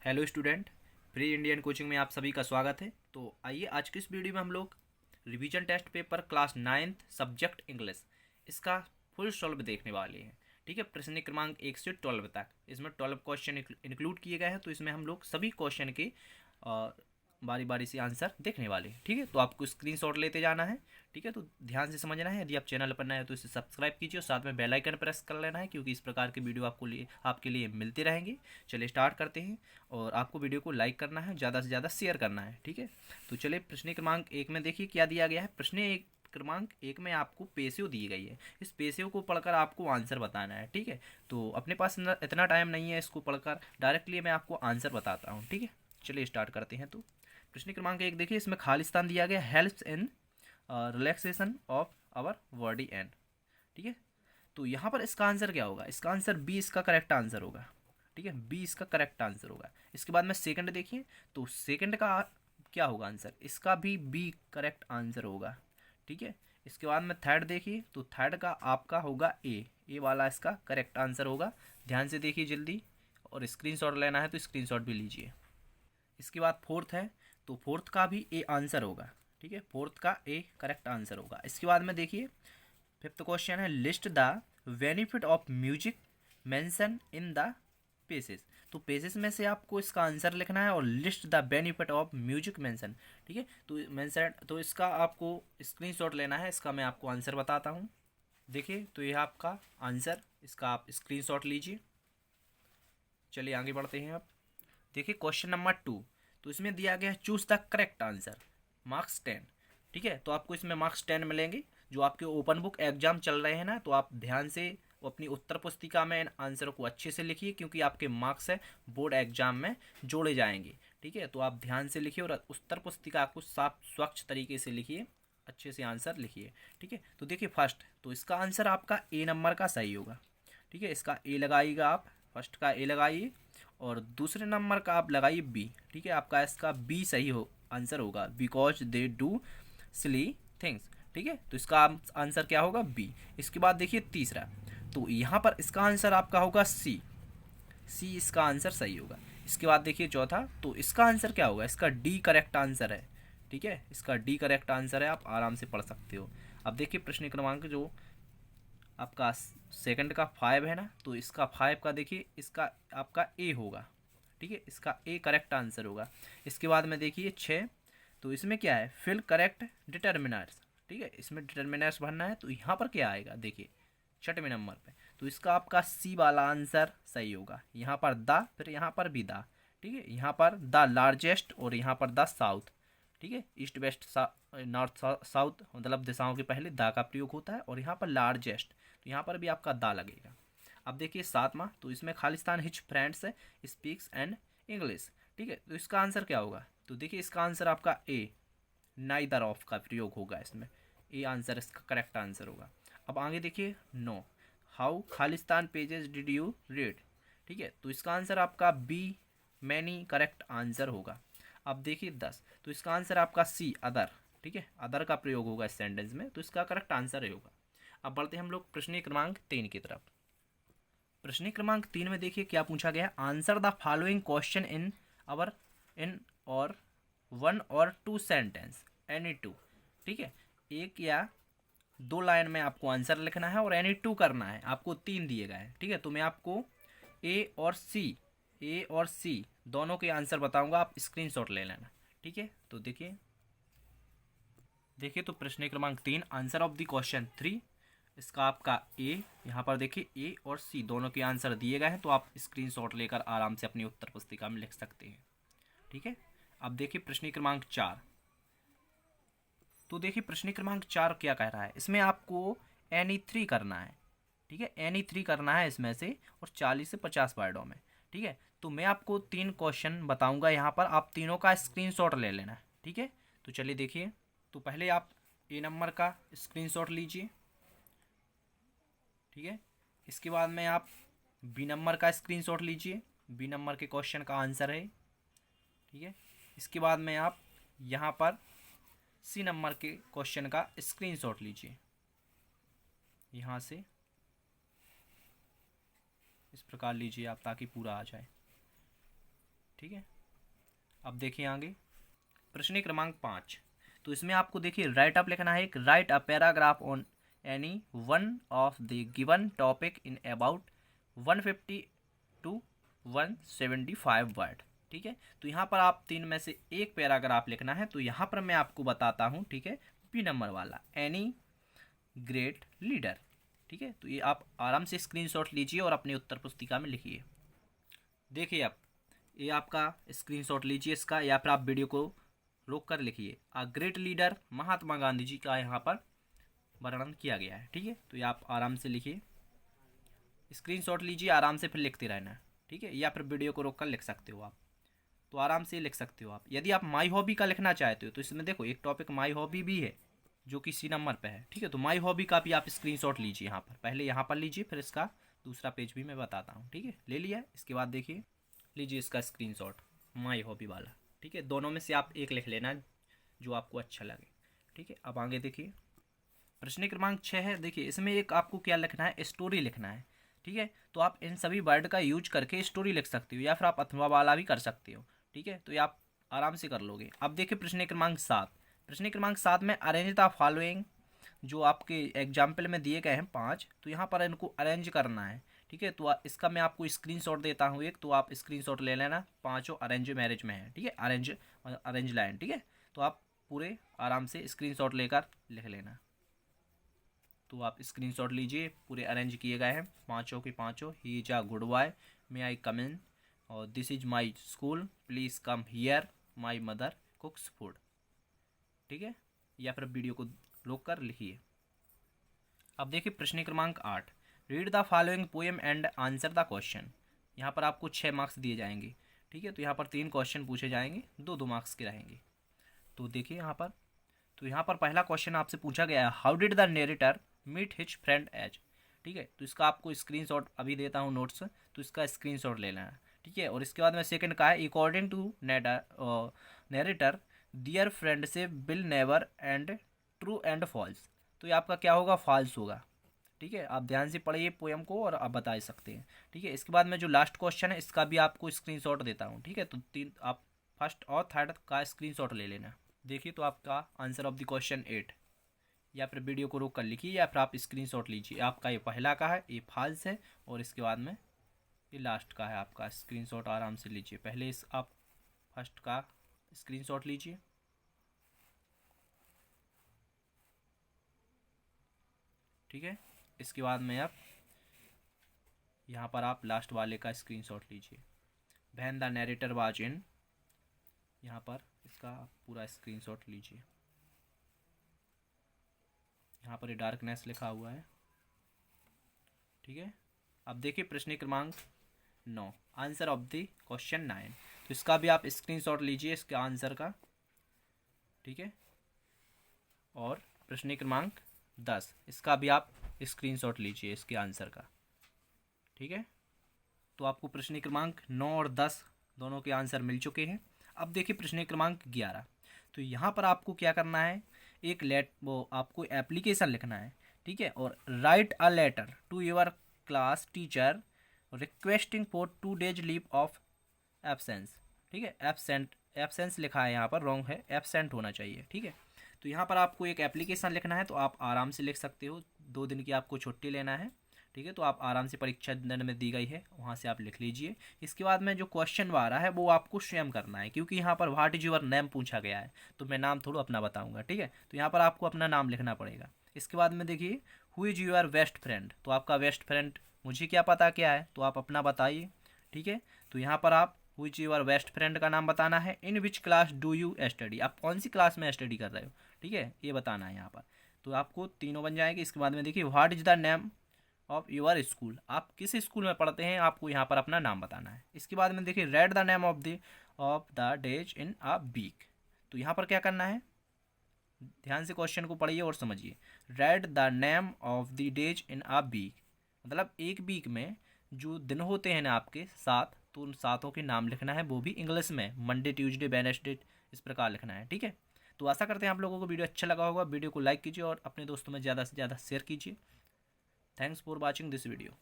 Hello student, pre Indian coaching में आप सभी का स्वागत है। तो आइए आज की इस वीडियो में हम लोग revision test paper class 9th subject English इसका फुल सॉल्व देखने वाले हैं। ठीक है, प्रश्न क्रमांक 1 से 12 तक इसमें 12 क्वेश्चन इंक्लूड किए गए हैं। तो इसमें हम लोग सभी क्वेश्चन के बारी बारी से आंसर देखने वाले हैं। ठीक है, तो आपको स्क्रीनशॉट लेते जाना है। ठीक है, तो ध्यान से समझना है। यदि आप चैनल पर नए हैं तो इसे सब्सक्राइब कीजिए और साथ में बेल आइकन प्रेस कर लेना है, क्योंकि इस प्रकार के वीडियो आपके लिए मिलते रहेंगे। चलिए स्टार्ट करते हैं। और आपको वीडियो को लाइक करना है, ज़्यादा से ज़्यादा शेयर करना है। ठीक है, तो चलिए प्रश्न क्रमांक 1 में देखिए क्या दिया गया है। प्रश्न क्रमांक 1 में आपको पेशेव दी गई है। इस पेशेव को पढ़कर आपको आंसर बताना है। ठीक है, तो अपने पास इतना टाइम नहीं है इसको पढ़कर डायरेक्टली मैं आपको आंसर बताता हूँ। ठीक है, चलिए स्टार्ट करते हैं। तो प्रश्न क्रमांक 1 देखिए, इसमें खालिस्तान दिया गया, helps in relaxation of our body and. ठीक है, तो यहाँ पर इसका आंसर क्या होगा? इसका आंसर बी इसका करेक्ट आंसर होगा। ठीक है, बी इसका करेक्ट आंसर होगा। इसके बाद में सेकंड देखिए, तो सेकंड का क्या होगा आंसर? इसका भी बी करेक्ट आंसर होगा। ठीक है, इसके बाद में थर्ड देखिए, तो थर्ड का आपका होगा ए वाला इसका करेक्ट आंसर होगा। ध्यान से देखिए जल्दी, और स्क्रीनशॉट लेना है तो स्क्रीनशॉट भी लीजिए। इसके बाद फोर्थ है, तो फोर्थ का भी ए आंसर होगा। ठीक है, फोर्थ का ए करेक्ट आंसर होगा। इसके बाद में देखिए फिफ्थ क्वेश्चन है, list the benefit of music mention in the pages. तो पेजेस में से आपको इसका आंसर लिखना है और list the benefit of music mention. ठीक है, तो मेंशन, तो इसका आपको स्क्रीनशॉट लेना है। इसका मैं आपको आंसर बताता हूँ। देखिए, तो यह आपका आंसर, इसका आप स्क्रीनशॉट लीजिए। चलिए आगे बढ़ते हैं। अब देखिए क्वेश्चन नंबर 2, तो इसमें दिया गया है choose the correct answer, marks 10। ठीक है, तो आपको इसमें मार्क्स 10 मिलेंगे। जो आपके ओपन बुक एग्जाम चल रहे हैं ना, तो आप ध्यान से अपनी उत्तर पुस्तिका में इन आंसरों को अच्छे से लिखिए, क्योंकि आपके मार्क्स है बोर्ड एग्जाम में जोड़े जाएंगे। ठीक है, तो आप ध्यान से लिखिए और उत्तर पुस्तिका को साफ स्वच्छ तरीके से लिखिए, अच्छे से आंसर लिखिए। ठीक है, तो देखिए फर्स्ट, तो इसका आंसर आपका ए नंबर का सही होगा। ठीक है, इसका ए लगाइएगा आप, फर्स्ट का ए लगाइए और दूसरे नंबर का आप लगाइए बी। ठीक है, आपका इसका बी सही हो आंसर होगा, because they do silly things. ठीक है, तो इसका आंसर क्या होगा? बी। इसके बाद देखिए तीसरा, तो यहाँ पर इसका आंसर आपका होगा सी। सी इसका आंसर सही होगा। इसके बाद देखिए चौथा, तो इसका आंसर क्या होगा? इसका डी करेक्ट आंसर है। ठीक है, इसका डी करेक्ट आंसर है, आप आराम से पढ़ सकते हो। अब देखिए प्रश्न क्रमांक जो आपका सेकंड का 5 है ना, तो इसका 5 का देखिए, इसका आपका ए होगा। ठीक है, इसका ए करेक्ट आंसर होगा। इसके बाद में देखिए 6, तो इसमें क्या है? Fill correct determiners. ठीक है, इसमें डिटर्मिनर्स भरना है, तो यहाँ पर क्या आएगा? देखिए छठवें नंबर पे, तो इसका आपका सी वाला आंसर सही होगा। यहाँ पर द, फिर यहाँ पर भी द। ठीक है, यहाँ पर द लार्जेस्ट और यहाँ पर द साउथ। ठीक है, ईस्ट वेस्ट नॉर्थ साउथ मतलब दिशाओं के पहले दा का प्रयोग होता है, और यहाँ पर लार्जेस्ट, तो यहाँ पर भी आपका दा लगेगा। अब देखिए सातवां, तो इसमें Khalistan hitch friends speaks and English. ठीक है, तो इसका आंसर क्या होगा? तो देखिए इसका आंसर आपका ए, नाइदर ऑफ का प्रयोग होगा इसमें। ए आंसर इसका करेक्ट आंसर होगा। अब आगे देखिए 9, how Khalistan pages did you read. ठीक है, तो इसका आंसर आपका बी, मैनी करेक्ट आंसर होगा। अब देखिए 10, तो इसका आंसर आपका सी, अदर। ठीक है, अदर का प्रयोग होगा इस सेंटेंस में, तो इसका करेक्ट आंसर ही होगा। अब बढ़ते हैं हम लोग प्रश्न क्रमांक 3 की तरफ। प्रश्न क्रमांक 3 में देखिए क्या पूछा गया, answer the following question in our in और 1 और 2 सेंटेंस, एनी 2। ठीक है, एक या 2 लाइन में आपको आंसर लिखना है और एनी 2 करना है। आपको 3 दिए गए हैं। ठीक है, तो मैं आपको ए और सी दोनों के आंसर बताऊंगा, आप स्क्रीनशॉट ले लेना। ठीक है, तो देखिए तो प्रश्न क्रमांक 3, आंसर ऑफ द क्वेश्चन 3, इसका आपका ए, यहाँ पर देखिए ए और सी दोनों के आंसर दिए गए हैं, तो आप स्क्रीनशॉट लेकर आराम से अपनी उत्तर पुस्तिका में लिख सकते हैं। ठीक है, अब देखिए प्रश्न क्रमांक 4, तो देखिए प्रश्न क्रमांक 4 क्या कह रहा है, इसमें आपको एनी 3 करना है। ठीक है, एनी 3 करना है इसमें से, और 40 से 50 वर्डों में। ठीक है, तो मैं आपको 3 क्वेश्चन बताऊंगा यहाँ पर, आप तीनों का स्क्रीनशॉट ले लेना। ठीक है, तो चलिए देखिए, तो पहले आप ए नंबर का स्क्रीनशॉट लीजिए। ठीक है, इसके बाद में आप बी नंबर का स्क्रीनशॉट लीजिए, बी नंबर के क्वेश्चन का आंसर है। ठीक है, इसके बाद में आप यहाँ पर सी नंबर के क्वेश्चन का स्क्रीनशॉट लीजिए, यहाँ से इस प्रकार लीजिए आप, ताकि पूरा आ जाए। ठीक है, अब देखिए आगे प्रश्न क्रमांक 5। तो इसमें आपको देखिए राइट अप लिखना है, एक write a paragraph on any one of the given topic in about 150 to 175 word. ठीक है, तो यहाँ पर आप तीन में से एक पैराग्राफ लिखना है। तो यहाँ पर मैं आपको बताता हूँ, ठीक है, बी नंबर वाला एनी ग्रेट लीडर। ठीक है, तो ये आप आराम से स्क्रीनशॉट लीजिए और अपनी उत्तर पुस्तिका में लिखिए। देखिए आप, ये आपका स्क्रीनशॉट लीजिए इसका, या फिर आप वीडियो को रोक कर लिखिए। A great leader Mahatma Gandhi ji का यहाँ पर वर्णन किया गया है। ठीक है, तो ये आप आराम से लिखिए, स्क्रीनशॉट लीजिए, आराम से फिर लिखते रहना। ठीक है, या फिर वीडियो को रोक कर लिख सकते हो आप, तो आराम से लिख सकते हो आप। यदि आप माई हॉबी का लिखना चाहते हो तो इसमें देखो एक टॉपिक माई हॉबी भी है जो कि सी नंबर पे है। ठीक है, तो माई हॉबी का भी आप स्क्रीनशॉट लीजिए यहाँ पर, पहले यहाँ पर लीजिए, फिर इसका दूसरा पेज भी मैं बताता हूँ। ठीक है, ले लिया। इसके बाद देखिए, लीजिए इसका स्क्रीनशॉट माई हॉबी वाला। ठीक है, दोनों में से आप एक लिख लेना जो आपको अच्छा लगे। ठीक है, अब आगे देखिए प्रश्न क्रमांक 6 है। देखिए इसमें एक आपको क्या लिखना है, स्टोरी लिखना है। ठीक है, तो आप इन सभी वर्ड का यूज करके स्टोरी लिख सकते हो, या फिर आप अथवा वाला भी कर सकते हो। ठीक है, तो ये आप आराम से कर लोगे। अब देखिए प्रश्न क्रमांक 7। प्रश्न क्रमांक 7 में अरेंज द फॉलोइंग, जो आपके एग्जाम्पल में दिए गए हैं 5, तो यहाँ पर इनको अरेंज करना है। ठीक है, तो इसका मैं आपको स्क्रीनशॉट देता हूँ एक, तो आप स्क्रीनशॉट ले लेना। पांचों अरेंज मैरिज में है। ठीक है, अरेंज लाइन। ठीक है, तो आप पूरे आराम से स्क्रीनशॉट लेकर लिख लेना। तो आप स्क्रीनशॉट लीजिए, पूरे अरेंज किए गए हैं पांचों के पांचों। He is a good boy, may I come in, और this is my school, please come here, my mother cooks food. ठीक है, या फिर वीडियो को रोक कर लिखिए। अब देखिए प्रश्न क्रमांक 8। Read the following poem and answer the question. यहाँ पर आपको 6 मार्क्स दिए जाएंगे। ठीक है, तो यहाँ पर 3 क्वेश्चन पूछे जाएंगे, 2-2 मार्क्स के रहेंगे। तो देखिए यहाँ पर, तो यहाँ पर पहला क्वेश्चन आपसे पूछा गया है, how did the narrator meet his friend age. ठीक है, तो इसका आपको स्क्रीनशॉट अभी देता हूँ नोट्स, तो इसका स्क्रीनशॉट ले लेना। ठीक है, और इसके बाद में सेकंड का है, according to narrator dear friend से bill never end true and false. तो ये आपका क्या होगा, फॉल्स होगा। ठीक है, आप ध्यान से पढ़िए पोएम को और आप बता सकते हैं। ठीक है, इसके बाद में जो लास्ट क्वेश्चन है इसका भी आपको स्क्रीनशॉट देता हूँ। ठीक है, तो 3 आप फर्स्ट और थर्ड का स्क्रीनशॉट ले लेना। देखिए, तो आपका आंसर ऑफ द क्वेश्चन 8, या फिर वीडियो को रोक कर लिखिए, या फिर आप स्क्रीनशॉट लीजिए। आपका ये पहला का है, ये फॉल्स है, और इसके बाद में ये लास्ट का है आपका। स्क्रीनशॉट आराम से लीजिए, पहले इस आप फर्स्ट का स्क्रीनशॉट लीजिए। ठीक है, इसके बाद में आप यहाँ पर आप लास्ट वाले का स्क्रीनशॉट लीजिए। When the narrator was in, यहाँ पर इसका पूरा स्क्रीनशॉट लीजिए। यहाँ पर ये डार्कनेस लिखा हुआ है। ठीक है, अब देखिए प्रश्न क्रमांक 9, आंसर ऑफ द क्वेश्चन 9। तो इसका भी आप स्क्रीनशॉट लीजिए, इसके आंसर का। ठीक है, और प्रश्न क्रमांक 10, इसका भी आप स्क्रीनशॉट लीजिए, इसके आंसर का। ठीक है, तो आपको प्रश्न क्रमांक 9 और 10 दोनों के आंसर मिल चुके हैं। अब देखिए प्रश्न क्रमांक 11। तो यहाँ पर आपको क्या करना है, एक वो आपको एप्लीकेशन लिखना है। ठीक है, और write a letter to your class teacher requesting for 2 days leave of absence. ठीक है, एब्सेंस लिखा है यहाँ पर, रॉन्ग है, एब्सेंट होना चाहिए। ठीक है, तो यहाँ पर आपको एक एप्लीकेशन लिखना है, तो आप आराम से लिख सकते हो। 2 दिन की आपको छुट्टी लेना है। ठीक है, तो आप आराम से परीक्षा दिन में दी गई है, वहाँ से आप लिख लीजिए। इसके बाद में जो क्वेश्चन आ रहा है वो आपको स्वयं करना है, क्योंकि यहाँ पर व्हाट इज योर नेम पूछा गया है, तो मैं नाम थोड़ा अपना बताऊँगा। ठीक है, तो यहाँ पर आपको अपना नाम लिखना पड़ेगा। इसके बाद में देखिए, who is your best friend, तो आपका बेस्ट फ्रेंड मुझे क्या पता क्या है, तो आप अपना बताइए। ठीक है, तो यहाँ पर आप who is your best friend का नाम बताना है। In which class do you study, आप कौन सी क्लास में स्टडी कर रहे हो। ठीक है, ये बताना है यहाँ पर, तो आपको तीनों बन जाएंगे। इसके बाद में देखिए, what is the name of your school, आप किस स्कूल में पढ़ते हैं, आपको यहाँ पर अपना नाम बताना है। इसके बाद में देखिए, read the name of the days in a week, तो यहाँ पर क्या करना है, ध्यान से क्वेश्चन को पढ़िए और समझिए। Read the name of the days in a week, मतलब एक वीक में जो दिन होते हैं ना आपके 7, तो उन 7 के नाम लिखना है, वो भी इंग्लिश में, मंडे ट्यूसडे वेडनेसडे, इस प्रकार लिखना है। ठीक है, तो आशा करते हैं आप लोगों को वीडियो अच्छा लगा होगा। वीडियो को लाइक कीजिए और अपने दोस्तों में ज़्यादा से ज़्यादा शेयर कीजिए। Thanks for watching this video.